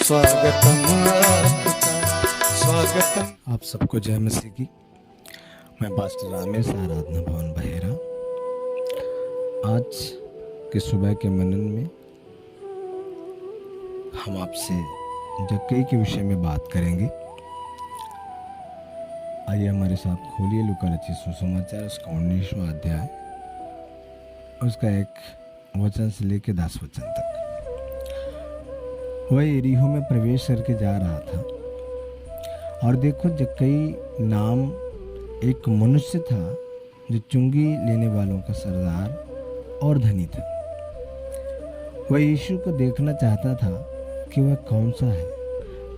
स्वागतम स्वागतम। आप सबको जय मसीह की। मैं पास्टर रामेश आराधना भवन बहेरा। आज के सुबह के मनन में हम आपसे जक्कई के विषय में बात करेंगे। आइए हमारे साथ खोलिए लूका रचित सुसमाचार उसका 19वां अध्याय, उसका 1 वचन से लेकर 10 वचन तक। वह यरीहो में प्रवेश करके जा रहा था और देखो जक्कई नाम एक मनुष्य था जो चुंगी लेने वालों का सरदार और धनी था। वह यीशु को देखना चाहता था कि वह कौन सा है,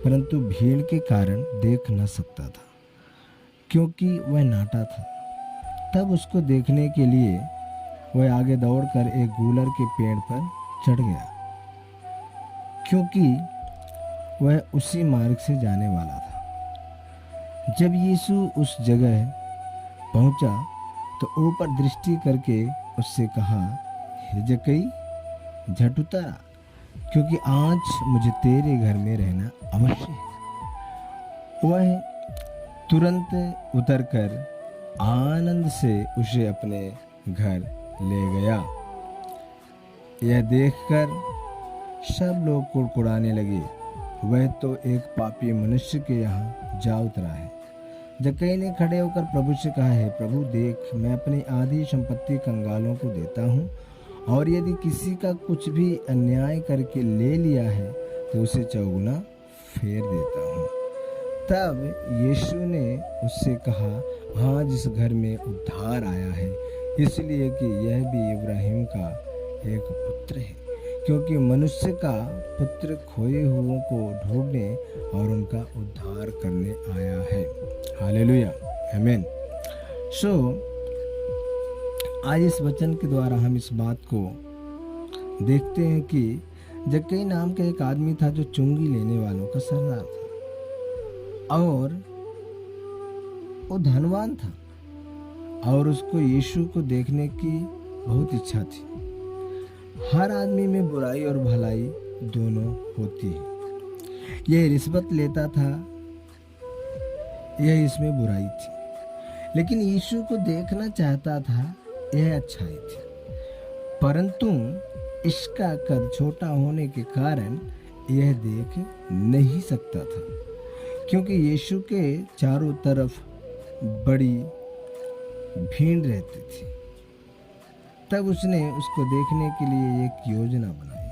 परंतु भीड़ के कारण देख न सकता था क्योंकि वह नाटा था। तब उसको देखने के लिए वह आगे दौड़कर एक गूलर के पेड़ पर चढ़ गया, क्योंकि वह उसी मार्ग से जाने वाला था। जब यीशु उस जगह पहुंचा तो ऊपर दृष्टि करके उससे कहा, हे जक्कई, झट उतर आ, क्योंकि आज मुझे तेरे घर में रहना अवश्य है। वह तुरंत उतरकर आनंद से उसे अपने घर ले गया। यह देखकर सब लोग कुड़कुड़ाने लगे, वह तो एक पापी मनुष्य के यहाँ जा उतरा है। जक्कई ने खड़े होकर प्रभु से कहा, है प्रभु, देख, मैं अपनी आधी संपत्ति कंगालों को देता हूँ, और यदि किसी का कुछ भी अन्याय करके ले लिया है तो उसे चौगुना फेर देता हूँ। तब यीशु ने उससे कहा, आज इस घर में उद्धार आया है, इसलिए कि यह भी इब्राहिम का एक पुत्र है, क्योंकि मनुष्य का पुत्र खोए हुओं को ढूंढने और उनका उद्धार करने आया है। हालेलुया, आमीन। आज इस वचन के द्वारा हम इस बात को देखते हैं कि जक्कई नाम का एक आदमी था जो चुंगी लेने वालों का सरदार था, और वो धनवान था, और उसको यीशु को देखने की बहुत इच्छा थी। हर आदमी में बुराई और भलाई दोनों होती है। यह रिश्वत लेता था, यह इसमें बुराई थी, लेकिन यीशु को देखना चाहता था, यह अच्छाई थी। परंतु इसका कद छोटा होने के कारण यह देख नहीं सकता था, क्योंकि यीशु के चारों तरफ बड़ी भीड़ रहती थी। तब उसने उसको देखने के लिए एक योजना बनाई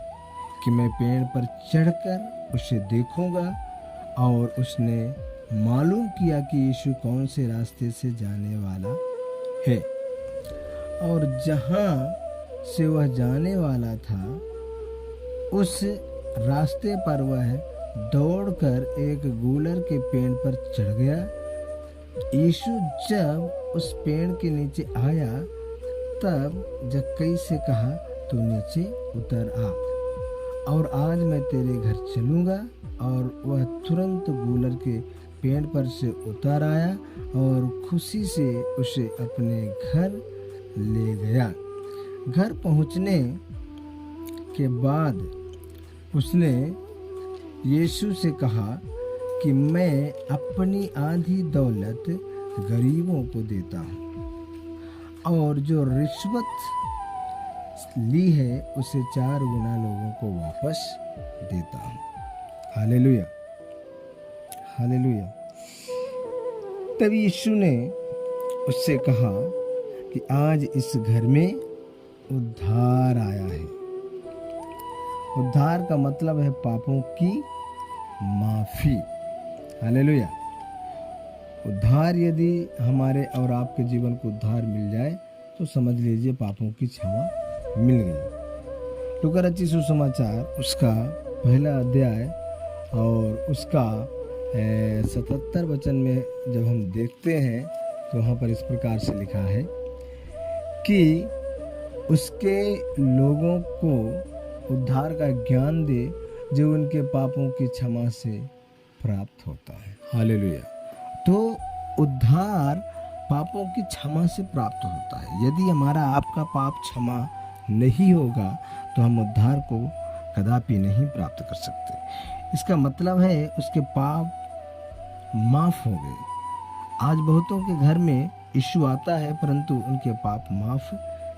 कि मैं पेड़ पर चढ़कर उसे देखूंगा, और उसने मालूम किया कि यीशु कौन से रास्ते से जाने वाला है, और जहां से वह जाने वाला था उस रास्ते पर वह दौड़कर एक गूलर के पेड़ पर चढ़ गया। यीशु जब उस पेड़ के नीचे आया तब जक्कई से कहा, तू नीचे उतर आ, और आज मैं तेरे घर चलूँगा। और वह तुरंत गूलर के पेड़ पर से उतर आया और खुशी से उसे अपने घर ले गया। घर पहुँचने के बाद उसने यीशु से कहा कि मैं अपनी आधी दौलत गरीबों को देता हूँ, और जो रिश्वत ली है उसे 4 गुना लोगों को वापस देता हूँ। Hallelujah, hallelujah. तब यीशु ने उससे कहा कि आज इस घर में उद्धार आया है। उद्धार का मतलब है पापों की माफी। हालेलुया। उद्धार, यदि हमारे और आपके जीवन को उद्धार मिल जाए तो समझ लीजिए पापों की क्षमा मिल गई। लूका रचित सुसमाचार उसका 1 अध्याय और उसका 77 वचन में जब हम देखते हैं तो वहाँ पर इस प्रकार से लिखा है कि उसके लोगों को उद्धार का ज्ञान दे जो उनके पापों की क्षमा से प्राप्त होता है। हालेलुया। तो उद्धार पापों की क्षमा से प्राप्त होता है। यदि हमारा आपका पाप क्षमा नहीं होगा तो हम उद्धार को कदापि नहीं प्राप्त कर सकते। इसका मतलब है उसके पाप माफ हो गए। आज बहुतों के घर में यीशु आता है परंतु उनके पाप माफ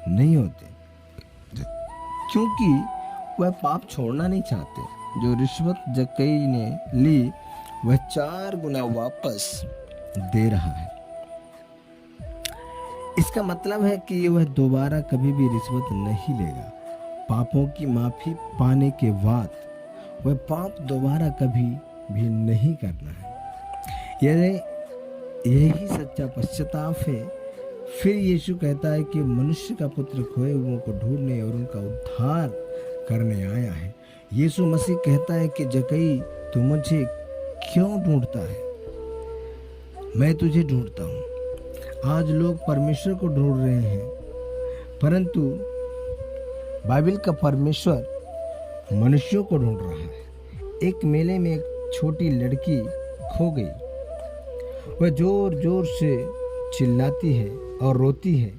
नहीं होते, क्योंकि वह पाप छोड़ना नहीं चाहते। जो रिश्वत जक्कई ने ली वह 4 गुना वापस दे रहा है। इसका मतलब है कि वह दोबारा कभी भी रिश्वत नहीं लेगा। पापों की माफी पाने के बाद वह पाप दोबारा कभी भी नहीं करना है। यही सच्चा पश्चाताप है। फिर यीशु कहता है कि मनुष्य का पुत्र खोए हुओं को ढूंढने और उनका उद्धार करने आया है। यीशु मसीह कहता है कि जक्कई तू मुझे क्यों ढूंढता है, मैं तुझे ढूंढता हूँ। आज लोग परमेश्वर को ढूंढ रहे हैं परंतु बाइबल का परमेश्वर मनुष्यों को ढूंढ रहा है। एक मेले में एक छोटी लड़की खो गई। वह जोर जोर से चिल्लाती है और रोती है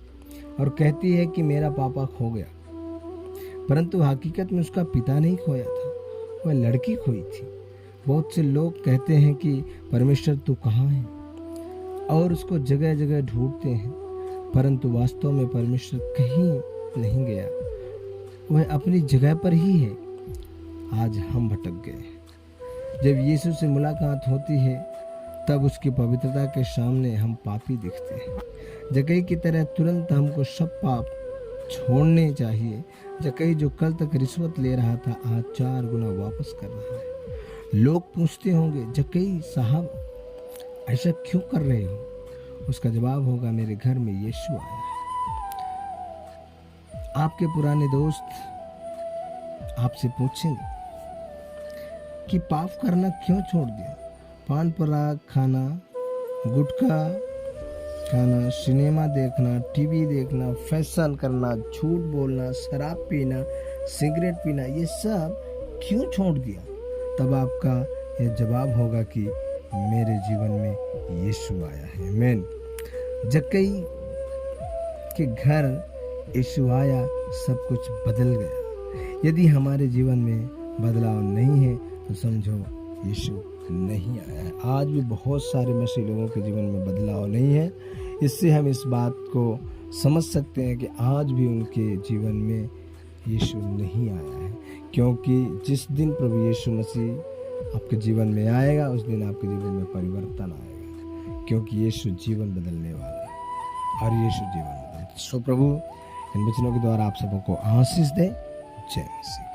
और कहती है कि मेरा पापा खो गया, परंतु हकीकत में उसका पिता नहीं खोया था, वह लड़की खोई थी। बहुत से लोग कहते हैं कि परमेश्वर तू कहाँ है और उसको जगह जगह ढूंढते हैं, परंतु वास्तव में परमेश्वर कहीं नहीं गया, वह अपनी जगह पर ही है। आज हम भटक गए। जब यीशु से मुलाकात होती है तब उसकी पवित्रता के सामने हम पापी दिखते हैं। जक्कई की तरह तुरंत हमको सब पाप छोड़ने चाहिए। जक्कई जो कल तक रिश्वत ले रहा था आज 4 गुना वापस कर रहा है। लोग पूछते होंगे जक्कई साहब ऐसा क्यों कर रहे हो? उसका जवाब होगा मेरे घर में यीशु आया है। आपके पुराने दोस्त आपसे पूछेंगे कि पाप करना क्यों छोड़ दिया? पान पराग खाना, गुटखा खाना, सिनेमा देखना, टीवी देखना, फैशन करना, झूठ बोलना, शराब पीना, सिगरेट पीना, ये सब क्यों छोड़ दिया? तब आपका यह जवाब होगा कि मेरे जीवन में यीशु आया है। आमीन। जक्कई के घर यीशु आया, सब कुछ बदल गया। यदि हमारे जीवन में बदलाव नहीं है तो समझो यीशु नहीं आया है। आज भी बहुत सारे मसीही लोगों के जीवन में बदलाव नहीं है। इससे हम इस बात को समझ सकते हैं कि आज भी उनके जीवन में यीशु नहीं आया है, क्योंकि जिस दिन प्रभु यीशु मसीह आपके जीवन में आएगा उस दिन आपके जीवन में परिवर्तन आएगा, क्योंकि यीशु जीवन बदलने वाला है और यीशु जीवन बदलता है। सो प्रभु इन वचनों के द्वारा आप सबको आशीष दे। जय मसीह।